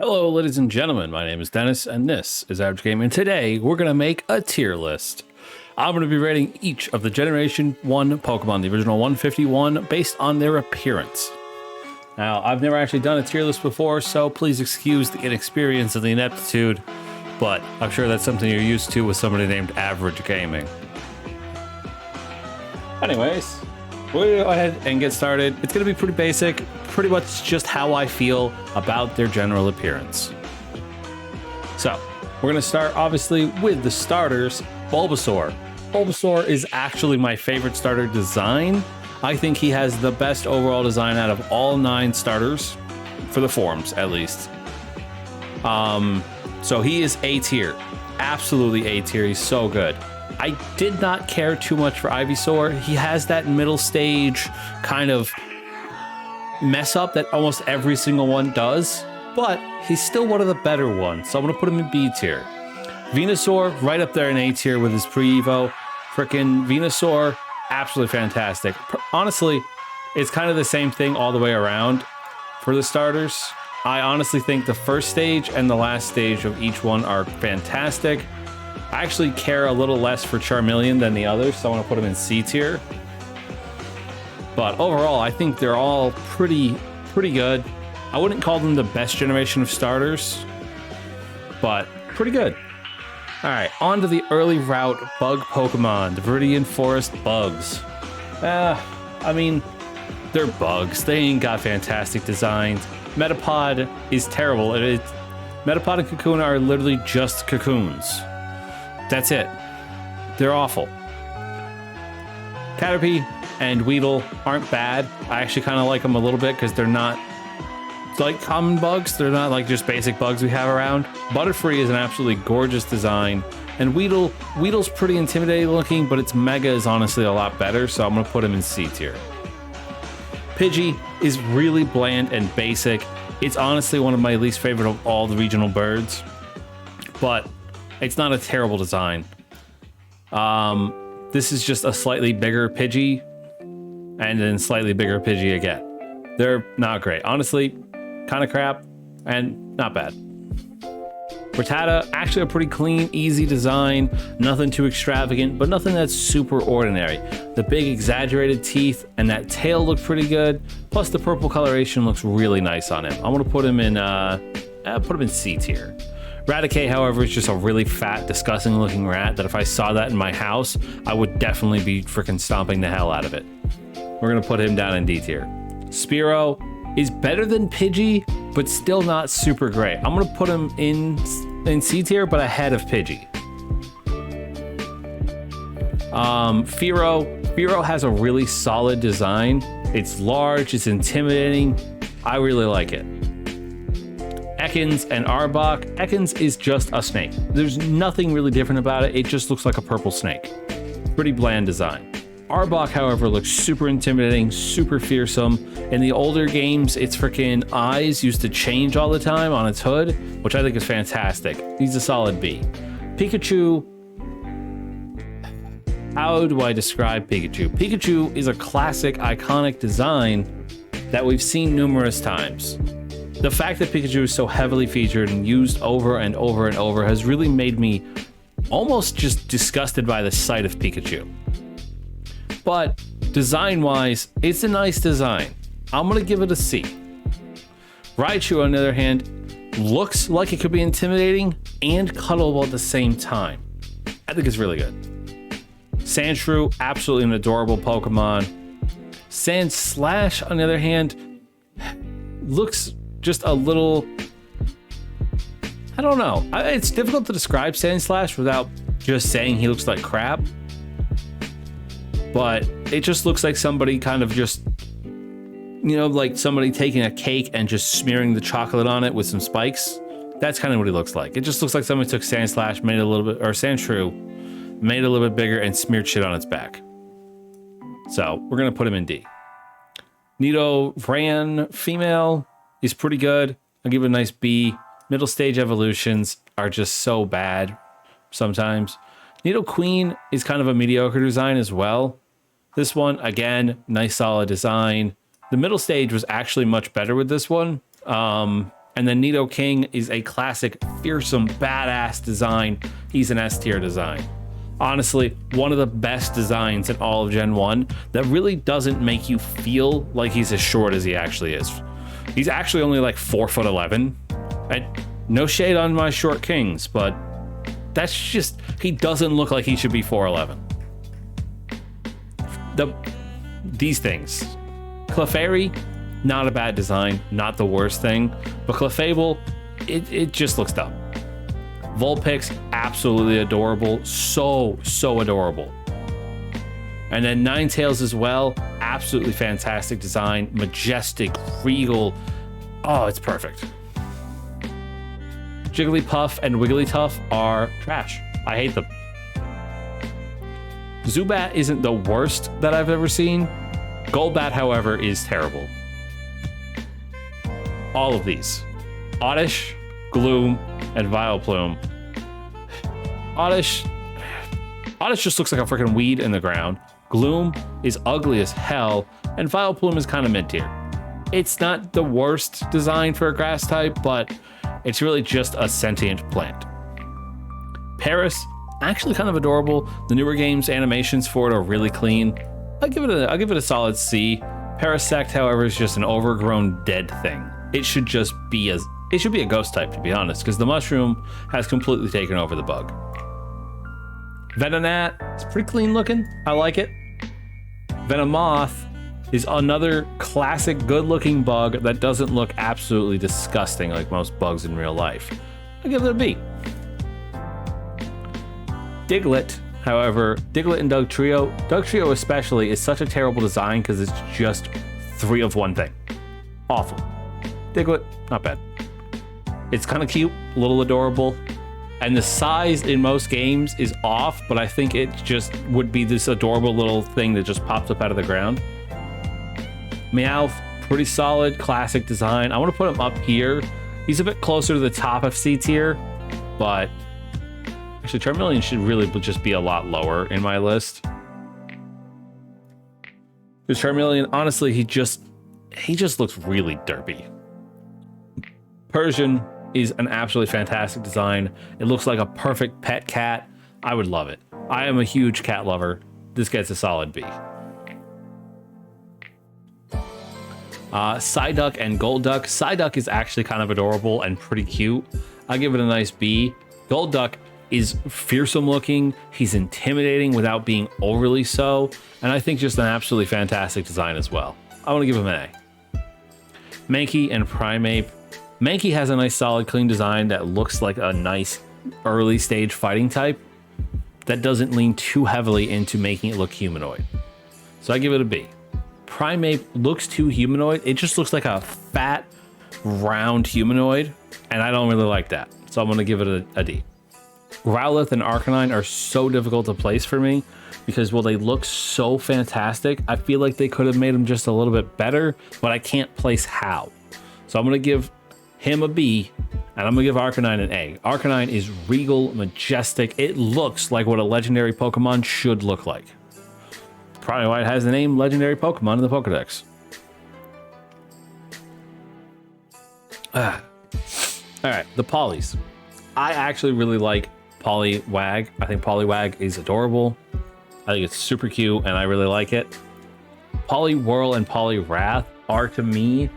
Hello, ladies and gentlemen. My name is Dennis, and this is NerdoKing. And today, we're going to make a tier list. I'm going to be rating each of the Generation 1 Pokemon, the original 151, based on their appearance. Now, I've never actually done a tier list before, so please excuse the inexperience and the ineptitude, but I'm sure that's something you're used to with somebody named Average Gaming. Anyways, we're going to go ahead and get started. It's going to be pretty basic, pretty much just how I feel about their general appearance. So, we're going to start obviously with the starters, Bulbasaur. Bulbasaur is actually my favorite starter design. I think he has the best overall design out of all 9 starters, for the forms at least. So he is A tier, absolutely A tier. He's so good. I did not care too much for Ivysaur. He has that middle stage kind of mess up that almost every single one does, but he's still one of the better ones, so I'm gonna put him in B tier. Venusaur, right up there in A tier with his pre-evo. Frickin' Venusaur, absolutely fantastic. Honestly, it's kind of the same thing all the way around for the starters. I honestly think the first stage and the last stage of each one are fantastic. I actually care a little less for Charmeleon than the others, so I want to put him in C tier. But overall, I think they're all pretty good. I wouldn't call them the best generation of starters, but pretty good. All right, on to the early route bug Pokemon, the Viridian Forest bugs. I mean, they're bugs. They ain't got fantastic designs. Metapod is terrible. Metapod and Cocoon are literally just cocoons. That's it. They're awful. Caterpie and Weedle aren't bad. I actually kind of like them a little bit because they're not like common bugs. They're not like just basic bugs we have around. Butterfree is an absolutely gorgeous design. And Weedle's pretty intimidating looking, but its Mega is honestly a lot better, so I'm going to put him in C tier. Pidgey is really bland and basic. It's honestly one of my least favorite of all the regional birds, but it's not a terrible design. This is just a slightly bigger Pidgey, and then slightly bigger Pidgey again. They're not great. Honestly, kind of crap, and not bad. Rattata, actually a pretty clean, easy design. Nothing too extravagant, but nothing that's super ordinary. The big exaggerated teeth and that tail look pretty good. Plus the purple coloration looks really nice on him. I'm gonna put him in C tier. Raticate, however, is just a really fat, disgusting looking rat that if I saw that in my house, I would definitely be freaking stomping the hell out of it. We're gonna put him down in D tier. Spearow is better than Pidgey, but still not super great. I'm gonna put him in C tier, but ahead of Pidgey. Fearow has a really solid design. It's large, it's intimidating. I really like it. Ekans and Arbok. Ekans is just a snake. There's nothing really different about it. It just looks like a purple snake. Pretty bland design. Arbok, however, looks super intimidating, super fearsome. In the older games, its freaking eyes used to change all the time on its hood, which I think is fantastic. He's a solid B. Pikachu. How do I describe Pikachu? Pikachu is a classic, iconic design that we've seen numerous times. The fact that Pikachu is so heavily featured and used over and over and over has really made me almost just disgusted by the sight of Pikachu. But design-wise, it's a nice design. I'm gonna give it a C. Raichu, on the other hand, looks like it could be intimidating and cuddleable at the same time. I think it's really good. Sandshrew, absolutely an adorable Pokemon. Sandslash, on the other hand, looks just a little, I don't know. It's difficult to describe Sandslash without just saying he looks like crap. But it just looks like somebody kind of just, you know, like somebody taking a cake and just smearing the chocolate on it with some spikes. That's kind of what he looks like. It just looks like somebody took Sandslash, made it a little bit, or Sandshrew, made it a little bit bigger and smeared shit on its back. So we're gonna put him in D. Nidoran female is pretty good. I'll give it a nice B. Middle stage evolutions are just so bad sometimes. Nidoqueen is kind of a mediocre design as well. This one, again, nice solid design. The middle stage was actually much better with this one. And And then NerdoKing is a classic, fearsome, badass design. He's an S tier design. Honestly, one of the best designs in all of Gen 1 that really doesn't make you feel like he's as short as he actually is. He's actually only like 4'11". And no shade on my short kings, but that's just, he doesn't look like he should be 4'11". These things. Clefairy, not a bad design, not the worst thing, but Clefable, it just looks dumb. Vulpix, absolutely adorable, so adorable. And then Ninetales as well, absolutely fantastic design, majestic, regal. Oh, it's perfect. Jigglypuff and Wigglytuff are trash. I hate them. Zubat isn't the worst that I've ever seen. Golbat, however, is terrible. All of these. Oddish, Gloom, and Vileplume. Oddish just looks like a freaking weed in the ground. Gloom is ugly as hell, and Vileplume is kind of mid-tier. It's not the worst design for a grass type, but it's really just a sentient plant. Paris, actually kind of adorable. The newer games animations for it are really clean. I'll give it a solid C. Parasect, however, is just an overgrown dead thing. It should just be a ghost type, to be honest, because the mushroom has completely taken over the bug. Venonat, it's pretty clean looking. I like it. Venomoth is another classic good looking bug that doesn't look absolutely disgusting like most bugs in real life. I'll give it a B. Diglett, however, Diglett and Dugtrio especially, is such a terrible design because it's just 3 of one thing. Awful. Diglett, not bad. It's kind of cute, a little adorable, and the size in most games is off, but I think it just would be this adorable little thing that just pops up out of the ground. Meowth, pretty solid, classic design. I want to put him up here. He's a bit closer to the top of C tier, but actually Charmeleon should really just be a lot lower in my list. Because Charmeleon, honestly, he just looks really derpy. Persian is an absolutely fantastic design. It looks like a perfect pet cat. I would love it. I am a huge cat lover. This gets a solid B. Psyduck and Golduck. Psyduck is actually kind of adorable and pretty cute. I'll give it a nice B. Golduck is fearsome looking. He's intimidating without being overly so. And I think just an absolutely fantastic design as well. I want to give him an A. Mankey and Primeape. Mankey has a nice solid clean design that looks like a nice early stage fighting type that doesn't lean too heavily into making it look humanoid. So I give it a B. Primeape looks too humanoid. It just looks like a fat, round humanoid, and I don't really like that. So I'm going to give it a D. Growlithe and Arcanine are so difficult to place for me because while they look so fantastic, I feel like they could have made them just a little bit better, but I can't place how. So I'm going to give him a B, and I'm going to give Arcanine an A. Arcanine is regal, majestic. It looks like what a legendary Pokemon should look like. Probably why it has the name Legendary Pokemon in the Pokedex. All right, the Polys. I actually really like Poliwag. I think Poliwag is adorable. I think it's super cute, and I really like it. Poliwhirl and Poliwrath are, to me,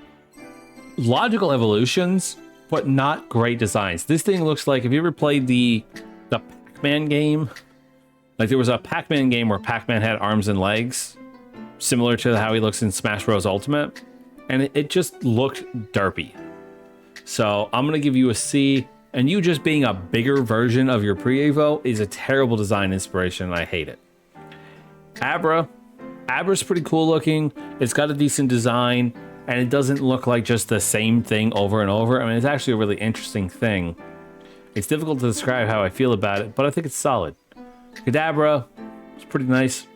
logical evolutions, but not great designs. This thing looks like, have you ever played the Pac-Man game? Like there was a Pac-Man game where Pac-Man had arms and legs, similar to how he looks in Smash Bros. Ultimate, and it just looked derpy. So I'm gonna give you a C, and you just being a bigger version of your pre-Evo is a terrible design inspiration, and I hate it. Abra's pretty cool looking. It's got a decent design, and it doesn't look like just the same thing over and over. I mean, it's actually a really interesting thing. It's difficult to describe how I feel about it, but I think it's solid. Kadabra, it's pretty nice.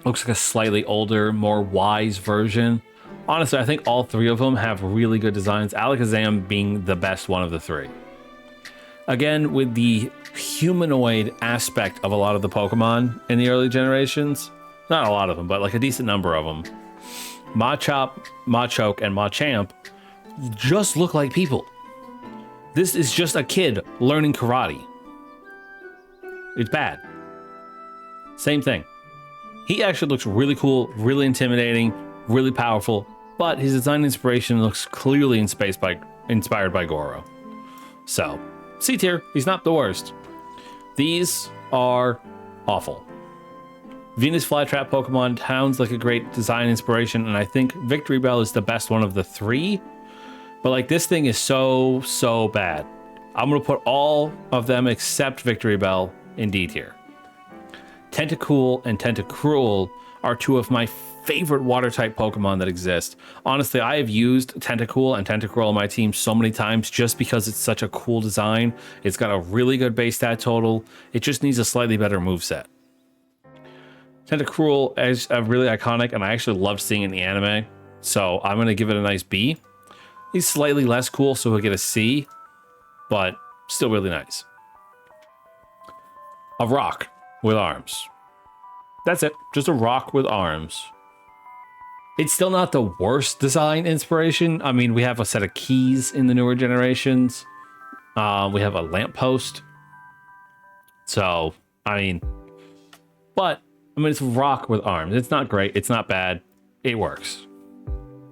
Looks like a slightly older, more wise version. Honestly, I think all 3 of them have really good designs, Alakazam being the best one of the 3. Again, with the humanoid aspect of a lot of the Pokemon in the early generations, not a lot of them, but like a decent number of them, Machop, Machoke, and Machamp just look like people. This is just a kid learning karate. It's bad. Same thing. He actually looks really cool, really intimidating, really powerful, but his design inspiration looks clearly inspired by Goro. So, C tier, he's not the worst. These are awful. Venus Flytrap Pokemon sounds like a great design inspiration, and I think Victreebel is the best one of the three. But like, this thing is so bad. I'm gonna put all of them except Victreebel in D tier. Tentacool and Tentacruel are two of my favorite water type Pokemon that exist. Honestly, I have used Tentacool and Tentacruel on my team so many times just because it's such a cool design. It's got a really good base stat total. It just needs a slightly better moveset. Tentacruel is really iconic, and I actually loved seeing it in the anime. So I'm going to give it a nice B. He's slightly less cool, so he'll get a C, but still really nice. A rock with arms. That's it. Just a rock with arms. It's still not the worst design inspiration. I mean, we have a set of keys in the newer generations. We have a lamppost. So, I mean, it's a rock with arms. It's not great. It's not bad. It works.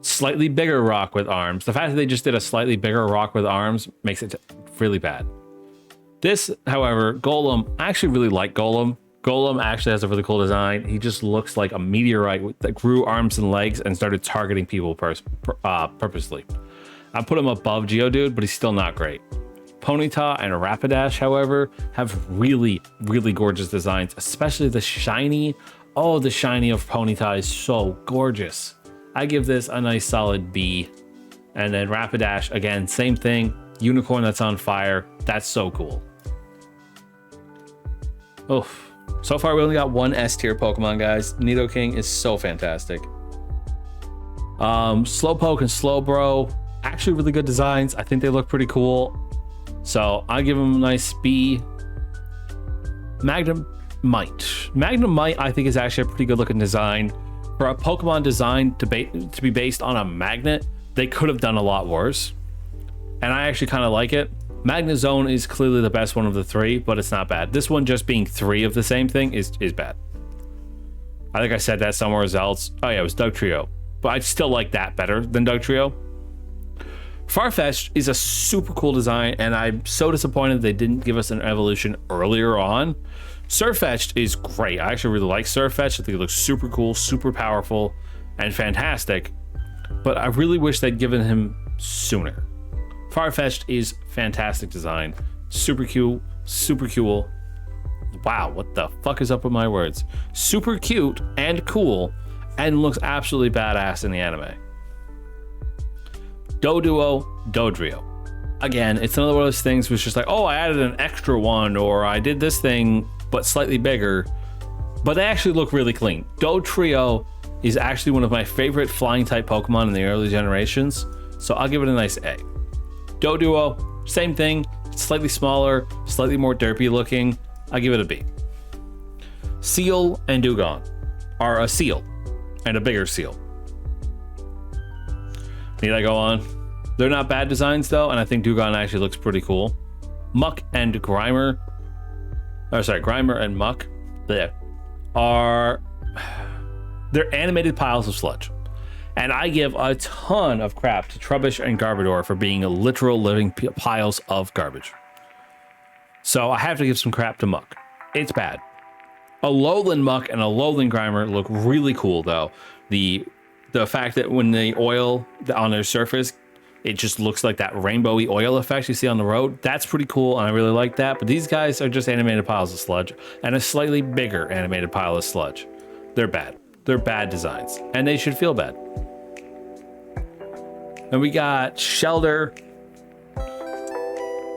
Slightly bigger rock with arms. The fact that they just did a slightly bigger rock with arms makes it really bad. This, however, Golem, I actually really like Golem. Golem actually has a really cool design. He just looks like a meteorite that grew arms and legs and started targeting people purposely. I put him above Geodude, but he's still not great. Ponyta and Rapidash, however, have really gorgeous designs, especially the shiny. Oh, the shiny of Ponyta is so gorgeous. I give this a nice solid B. And then Rapidash, again, same thing. Unicorn that's on fire. That's so cool. Oof. So far, we only got one S tier Pokemon, guys. NerdoKing is so fantastic. Slowpoke and Slowbro, actually really good designs. I think they look pretty cool. So I give them a nice B. Magnemite. Magnemite, I think, is actually a pretty good looking design. For a Pokemon design to be based on a magnet, they could have done a lot worse. And I actually kind of like it. Magnezone is clearly the best one of the three, but it's not bad. This one just being three of the same thing is bad. I think I said that somewhere else. Oh yeah, it was Dugtrio. But I still like that better than Dugtrio. Farfetch'd is a super cool design, and I'm so disappointed they didn't give us an evolution earlier on. Surfetch'd is great. I actually really like Surfetch'd. I think it looks super cool, super powerful, and fantastic. But I really wish they'd given him sooner. Farfetch'd is fantastic design. Super cute, super cool. Wow, what the fuck is up with my words? Super cute and cool, and looks absolutely badass in the anime. Doduo, Dodrio. Again, it's another one of those things which is just like, oh, I added an extra one, or I did this thing, but slightly bigger. But they actually look really clean. Dodrio is actually one of my favorite flying type Pokemon in the early generations, so I'll give it a nice A. Doduo, same thing, slightly smaller, slightly more derpy looking. I'll give it a B. Seel and Dugong are a Seel and a bigger Seel. Need I go on? They're not bad designs though, and I think Dugong actually looks pretty cool. Muck and Grimer, Grimer and Muck, they're animated piles of sludge. And I give a ton of crap to Trubbish and Garbodor for being literal living piles of garbage. So I have to give some crap to Muck. It's bad. A Lowland Muck and a Lowland Grimer look really cool though. The fact that when the oil on their surface, it just looks like that rainbowy oil effect you see on the road. That's pretty cool, and I really like that. But these guys are just animated piles of sludge, and a slightly bigger animated pile of sludge. They're bad. They're bad designs, and they should feel bad. Then we got Shelder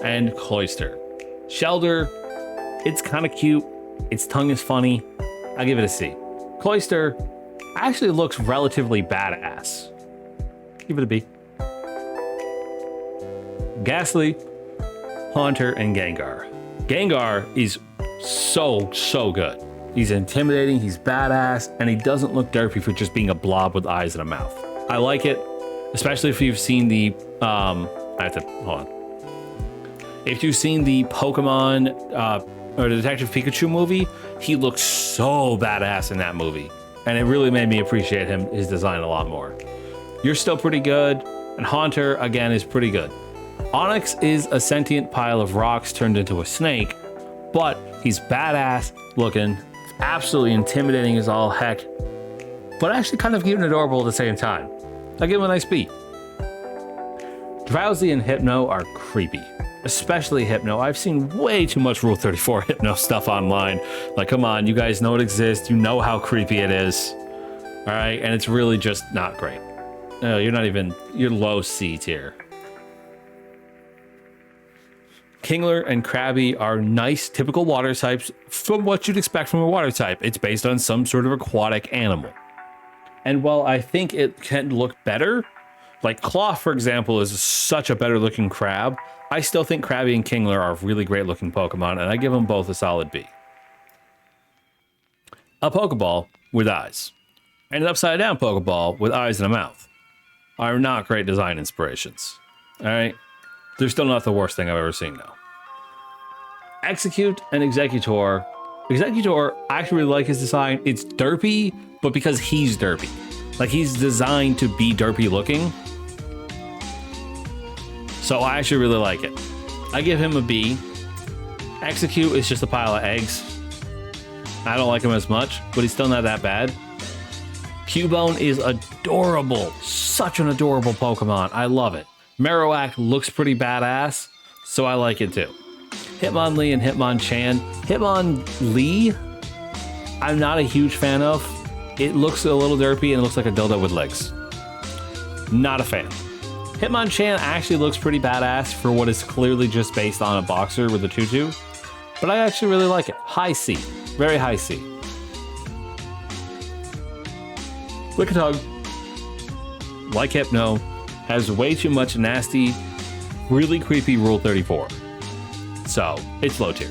and Cloyster. Shelder, it's kind of cute. Its tongue is funny. I'll give it a C. Cloyster actually looks relatively badass. Give it a B. Ghastly, Haunter, and Gengar. Gengar is so good. He's intimidating, he's badass, and he doesn't look derpy for just being a blob with eyes and a mouth. I like it, especially if you've seen the, hold on. If you've seen the Pokemon or the Detective Pikachu movie, he looks so badass in that movie. And it really made me appreciate his design a lot more. You're still pretty good, and Haunter, again, is pretty good. Onyx is a sentient pile of rocks turned into a snake, but he's badass looking, absolutely intimidating as all heck, but actually kind of cute and adorable at the same time. I give him a nice B. Drowsy and Hypno are creepy, especially Hypno. I've seen way too much Rule 34 Hypno stuff online. Like, come on, you guys know it exists. You know how creepy it is. All right, and it's really just not great. No, you're low C tier. Kingler and Krabby are nice, typical water types from what you'd expect from a water type. It's based on some sort of aquatic animal. And while I think it can look better, like Claw, for example, is such a better looking crab, I still think Krabby and Kingler are really great looking Pokemon, and I give them both a solid B. A Pokeball with eyes and an upside down Pokeball with eyes and a mouth are not great design inspirations. All right? They're still not the worst thing I've ever seen, though. Execute and Executor. Executor, I actually really like his design. It's derpy, but because he's derpy. Like, he's designed to be derpy looking. So I actually really like it. I give him a B. Execute is just a pile of eggs. I don't like him as much, but he's still not that bad. Cubone is adorable. Such an adorable Pokemon. I love it. Marowak looks pretty badass, so I like it too. Hitmonlee and Hitmonchan. Hitmonlee, I'm not a huge fan of. It looks a little derpy and it looks like a dildo with legs. Not a fan. Hitmonchan actually looks pretty badass for what is clearly just based on a boxer with a tutu, but I actually really like it. High C, very high C. Lickitung, like Hypno, has way too much nasty, really creepy Rule 34. So, it's low tier.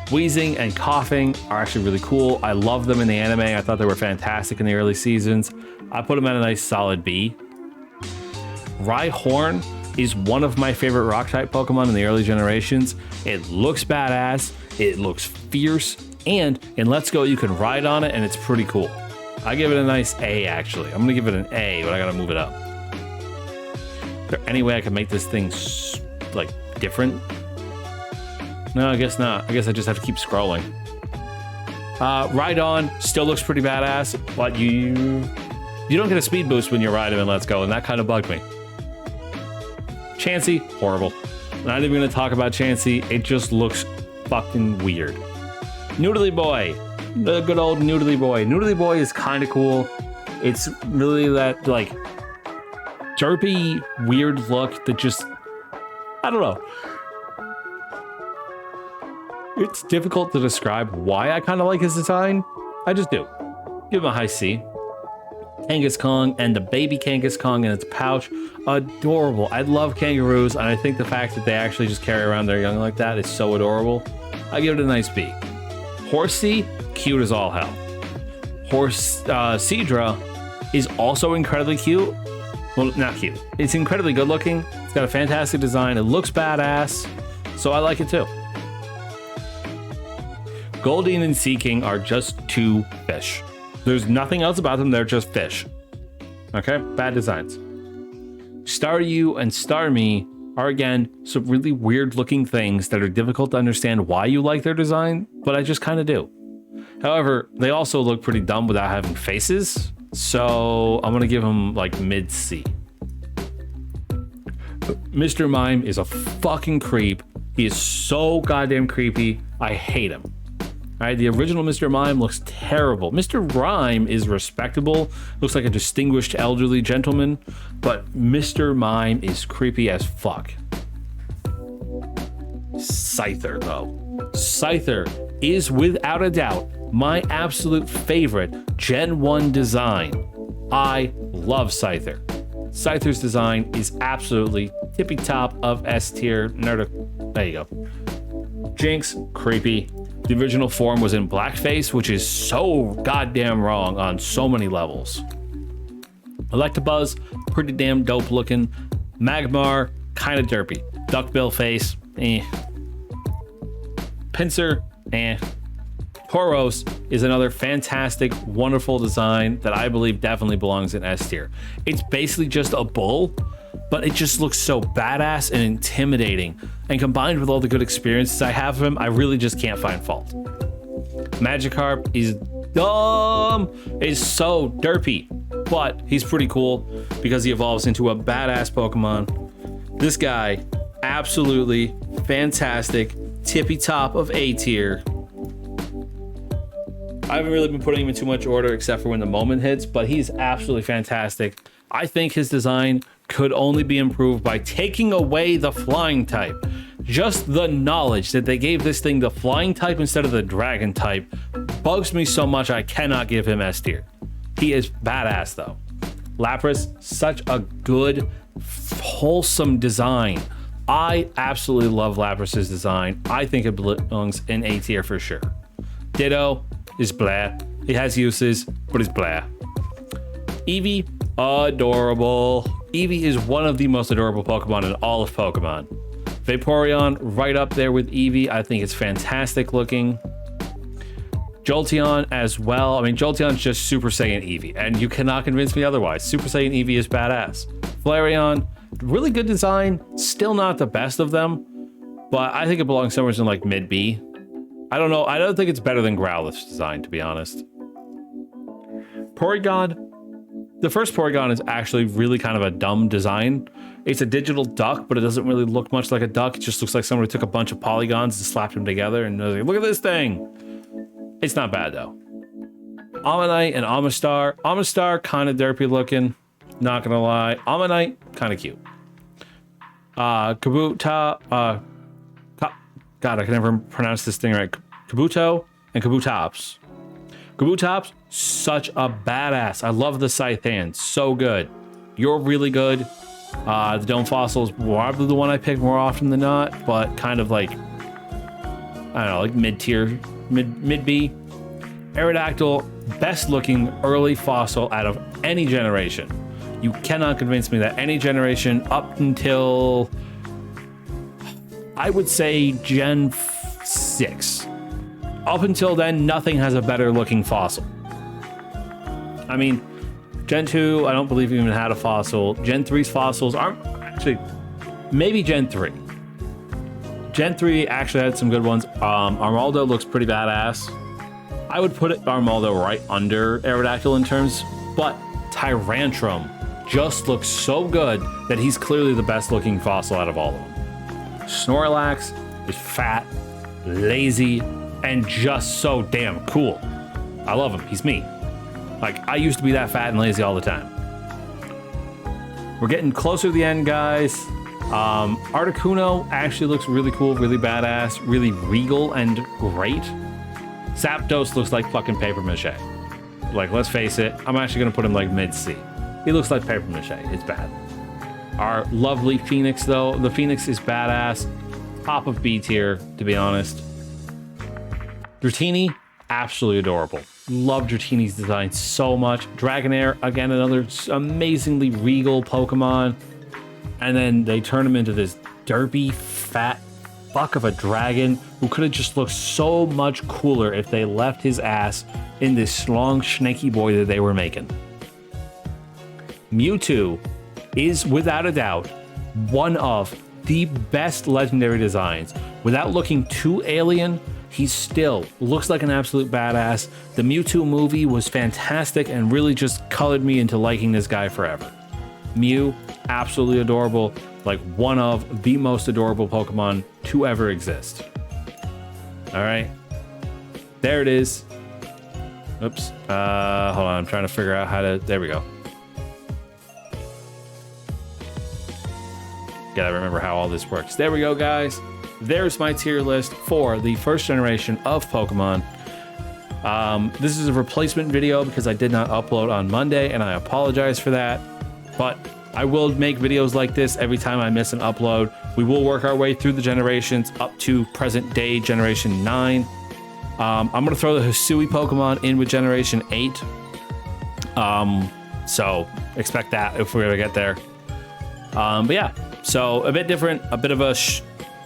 Weezing and Coughing are actually really cool. I love them in the anime. I thought they were fantastic in the early seasons. I put them at a nice solid B. Rhyhorn is one of my favorite rock-type Pokemon in the early generations. It looks badass, it looks fierce, and in Let's Go you can ride on it and it's pretty cool. I give it a nice A, actually. I'm gonna give it an A, but I gotta move it up. Is there any way I can make this thing, like, different? No, I guess not. I guess I just have to keep scrolling. Rhydon still looks pretty badass, but you don't get a speed boost when you ride him in Let's Go, and that kind of bugged me. Chansey, horrible. Not even gonna talk about Chansey. It just looks fucking weird. Noodly Boy. The good old Noodly Boy. Noodly Boy is kind of cool. It's really that, like, derpy, weird look that just, I don't know. It's difficult to describe why I kind of like his design. I just do. Give him a high C. Kangaskong and the baby Kangaskong in its pouch. Adorable. I love kangaroos, and I think the fact that they actually just carry around their young like that is so adorable. I give it a nice B. Horsey, cute as all hell. Seadra is also incredibly cute. Well, not cute. It's incredibly good looking. It's got a fantastic design. It looks badass, so I like it too. Goldeen and Seaking are just two fish. There's nothing else about them. They're just fish. Okay? Bad designs. Staryu and Starmie are, again, some really weird looking things that are difficult to understand why you like their design, but I just kind of do. However, they also look pretty dumb without having faces, so I'm going to give them like mid C. Mr. Mime is a fucking creep. He is so goddamn creepy. I hate him. All right, the original Mr. Mime looks terrible. Mr. Rhyme is respectable, looks like a distinguished elderly gentleman, but Mr. Mime is creepy as fuck. Scyther, though. Scyther is without a doubt my absolute favorite Gen 1 design. I love Scyther. Scyther's design is absolutely tippy top of S tier. There you go. Jinx, creepy. The original form was in blackface, which is so goddamn wrong on so many levels. Electabuzz, pretty damn dope looking. Magmar, kind of derpy. Duckbill face, Pinsir, Tauros is another fantastic, wonderful design that I believe definitely belongs in S tier. It's basically just a bull, but it just looks so badass and intimidating. And combined with all the good experiences I have of him, I really just can't find fault. Magikarp is dumb, is so derpy, but he's pretty cool because he evolves into a badass Pokemon. This guy, absolutely fantastic, tippy top of A tier. I haven't really been putting him in too much order except for when the moment hits, but he's absolutely fantastic. I think his design could only be improved by taking away the flying type. Just the knowledge that they gave this thing the flying type instead of the dragon type bugs me so much I cannot give him S tier. He is badass though. Lapras, such a good, wholesome design. I absolutely love Lapras's design. I think it belongs in A tier for sure. Ditto is blah. It has uses, but it's blah. Eevee, adorable. Eevee is one of the most adorable Pokemon in all of Pokemon. Vaporeon, right up there with Eevee. I think it's fantastic looking. Jolteon as well. I mean, Jolteon's just Super Saiyan Eevee, and you cannot convince me otherwise. Super Saiyan Eevee is badass. Flareon, really good design. Still not the best of them, but I think it belongs somewhere in like mid B. I don't know. I don't think it's better than Growlithe's design, to be honest. Porygon. The first Porygon is actually really kind of a dumb design. It's a digital duck, but it doesn't really look much like a duck. It just looks like somebody took a bunch of polygons and slapped them together and was like, look at this thing. It's not bad though. Ammonite and Amistar. Amistar, kind of derpy looking. Not gonna lie. Ammonite, kind of cute. Kabuta, God, I can never pronounce this thing right. Kabuto and Kabutops. Kabutops, such a badass. I love the scythe hand, so good. You're really good. The Dome Fossil is probably the one I pick more often than not, but kind of like, I don't know, like mid-tier, mid B. Aerodactyl, best looking early fossil out of any generation. You cannot convince me that any generation up until, I would say, Gen 6. Up until then, nothing has a better looking fossil. I mean, Gen 2, I don't believe even had a fossil. Gen 3's fossils aren't actually, maybe Gen 3. Gen 3 actually had some good ones. Armaldo looks pretty badass. I would put Armaldo right under Aerodactyl in terms, but Tyrantrum just looks so good that he's clearly the best looking fossil out of all of them. Snorlax is fat, lazy, and just so damn cool. I love him. He's me. Like, I used to be that fat and lazy all the time. We're getting closer to the end, guys. Articuno actually looks really cool, really badass, really regal and great. Zapdos looks like fucking paper mache. Like, let's face it, I'm actually gonna put him like mid-C. He looks like paper mache. It's bad. Our lovely Phoenix, though, the Phoenix is badass. Top of B tier, to be honest. Dratini, absolutely adorable. Love Dratini's design so much. Dragonair, again, another amazingly regal Pokemon. And then they turn him into this derpy, fat fuck of a dragon who could have just looked so much cooler if they left his ass in this long, snaky boy that they were making. Mewtwo is, without a doubt, one of the best legendary designs. Without looking too alien, he still looks like an absolute badass. The Mewtwo movie was fantastic and really just colored me into liking this guy forever. Mew, absolutely adorable, like one of the most adorable Pokemon to ever exist. All right, there it is. Oops, hold on, I'm trying to figure out how to, there we go. Gotta remember how all this works. There we go, guys. There's my tier list for the first generation of Pokemon. This is a replacement video because I did not upload on Monday, and I apologize for that. But I will make videos like this every time I miss an upload. We will work our way through the generations up to present day Generation 9. I'm going to throw the Hisui Pokemon in with Generation 8. So expect that if we're going to get there. But yeah, So a bit different, a bit of a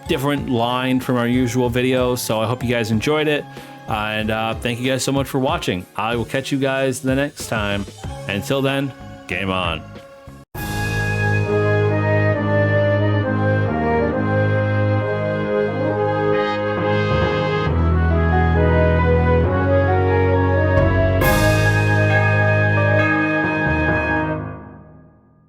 different line from our usual videos. So I hope you guys enjoyed it. And thank you guys so much for watching. I will catch you guys the next time. Until then, game on.